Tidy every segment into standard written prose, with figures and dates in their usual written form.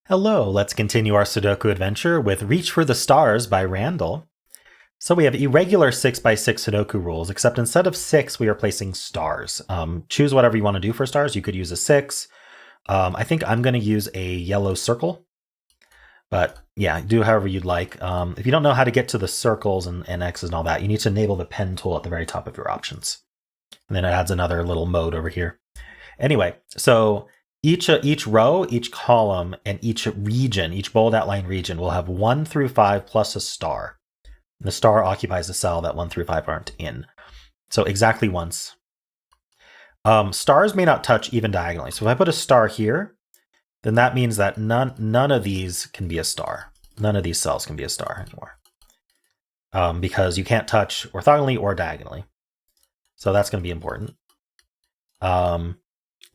Hello, let's continue our Sudoku adventure with Reach for the Stars by Randall. So we have irregular 6x6 Sudoku rules, except instead of 6, we are placing stars. Choose whatever you want to do for stars. You could use a 6. I think I'm going to use a yellow circle. But yeah, do however you'd like. If you don't know how to get to the circles and X's and all that, you need to enable the pen tool at the very top of your options. And then it adds another little mode over here. Anyway, so each row, each column, and each region, each bold outline region will have 1 through 5 plus a star. And the star occupies the cell that 1 through 5 aren't in. So exactly once. Stars may not touch even diagonally. So if I put a star here, then that means that none of these can be a star. None of these cells can be a star anymore. Because you can't touch orthogonally or diagonally. So that's going to be important.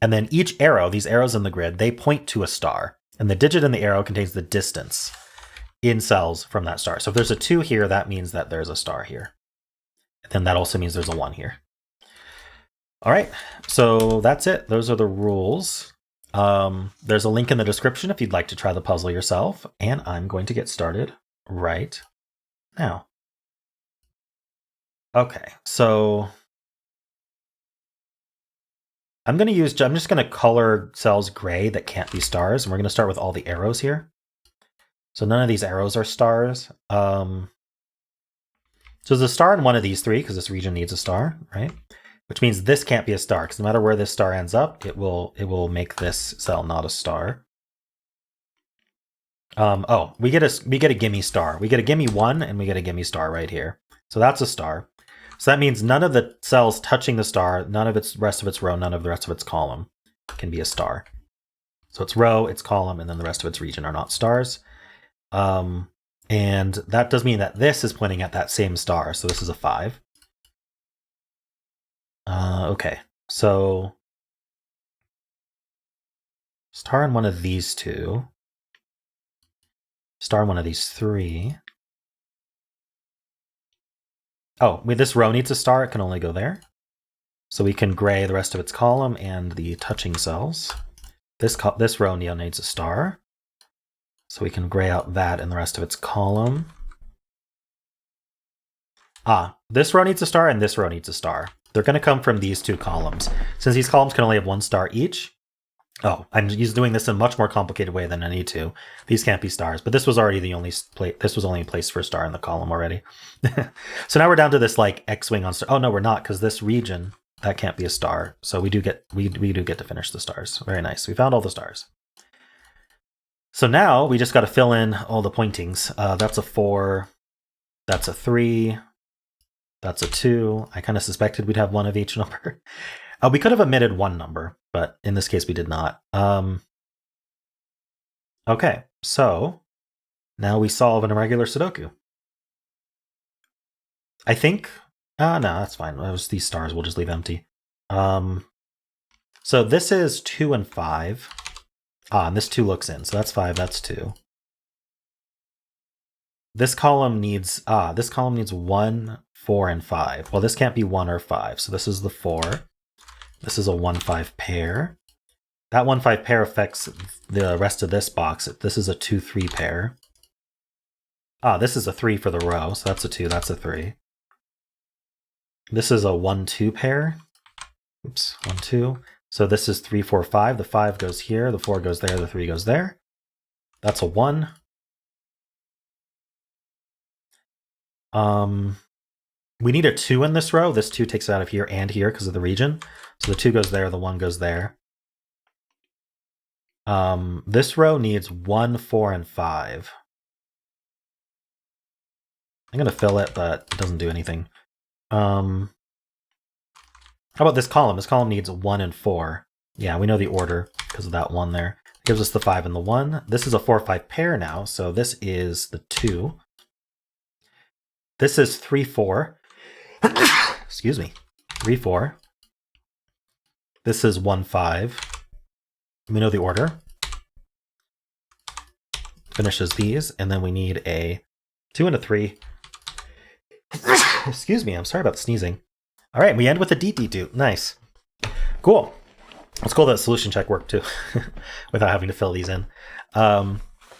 And then each arrow, these arrows in the grid, they point to a star. And the digit in the arrow contains the distance in cells from that star. So if there's a 2 here, that means that there's a star here. And then that also means there's a 1 here. All right, so that's it. Those are the rules. There's a link in the description if you'd like to try the puzzle yourself. And I'm going to get started right now. Okay, so I'm just going to color cells gray that can't be stars. And we're going to start with all the arrows here. So none of these arrows are stars. So there's a star in one of these 3 because this region needs a star, right? Which means this can't be a star because no matter where this star ends up, it will make this cell not a star. We get a gimme star. We get a gimme 1 and we get a gimme star right here. So that's a star. So that means none of the cells touching the star, none of its rest of its row, none of the rest of its column can be a star. So its row, its column, and then the rest of its region are not stars. And that does mean that this is pointing at that same star. So this is a 5. Okay, so star in one of these 2. Star in one of these 3. Oh, this row needs a star. It can only go there. So we can gray the rest of its column and the touching cells. This row needs a star. So we can gray out that and the rest of its column. This row needs a star and this row needs a star. They're going to come from these 2 columns. Since these columns can only have 1 star each. Oh, I'm just doing this in a much more complicated way than I need to. These can't be stars, but this was already the only place. This was only a place for a star in the column already. So now we're down to this like X-wing on star. Oh no, we're not, because this region that can't be a star. So we do get to finish the stars. Very nice. We found all the stars. So now we just got to fill in all the pointings. That's a 4. That's a 3. That's a 2. I kind of suspected we'd have 1 of each number. We could have omitted 1 number, but in this case we did not. Okay, so now we solve an irregular Sudoku. I think, no, that's fine. These stars we'll just leave empty. So this is 2 and 5. And this 2 looks in, so that's 5, that's 2. This column needs 1, 4, and 5. Well, this can't be 1 or 5, so this is the 4. This is a 1-5 pair. That 1-5 pair affects the rest of this box. This is a 2-3 pair. This is a 3 for the row, so that's a 2, that's a 3. This is a 1-2 pair. Oops, 1, 2. So this is 3, 4, 5. The 5 goes here, the 4 goes there, the 3 goes there. That's a 1. We need a 2 in this row. This 2 takes it out of here and here because of the region. So the 2 goes there, the 1 goes there. This row needs 1, 4, and 5. I'm going to fill it, but it doesn't do anything. How about this column? This column needs 1 and 4. Yeah, we know the order because of that 1 there. It gives us the 5 and the 1. This is a 4-5 pair now, so this is the 2. This is 3, 4. Excuse me. 3, 4. This is 1, 5. We know the order. Finishes these, and then we need a 2 and a 3. Excuse me, I'm sorry about the sneezing. All right, we end with a dee-dee-doo. Nice. Cool. It's cool that solution check worked too, without having to fill these in.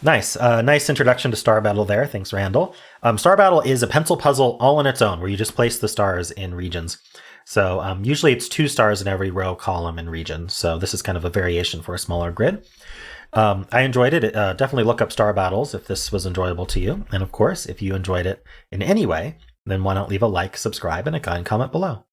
Nice. Nice introduction to Star Battle there. Thanks, Randall. Star Battle is a pencil puzzle all on its own, where you just place the stars in regions. So usually it's 2 stars in every row, column, and region. So this is kind of a variation for a smaller grid. I enjoyed it. Definitely look up Star Battles if this was enjoyable to you. And of course, if you enjoyed it in any way, then why not leave a like, subscribe, and a kind comment below.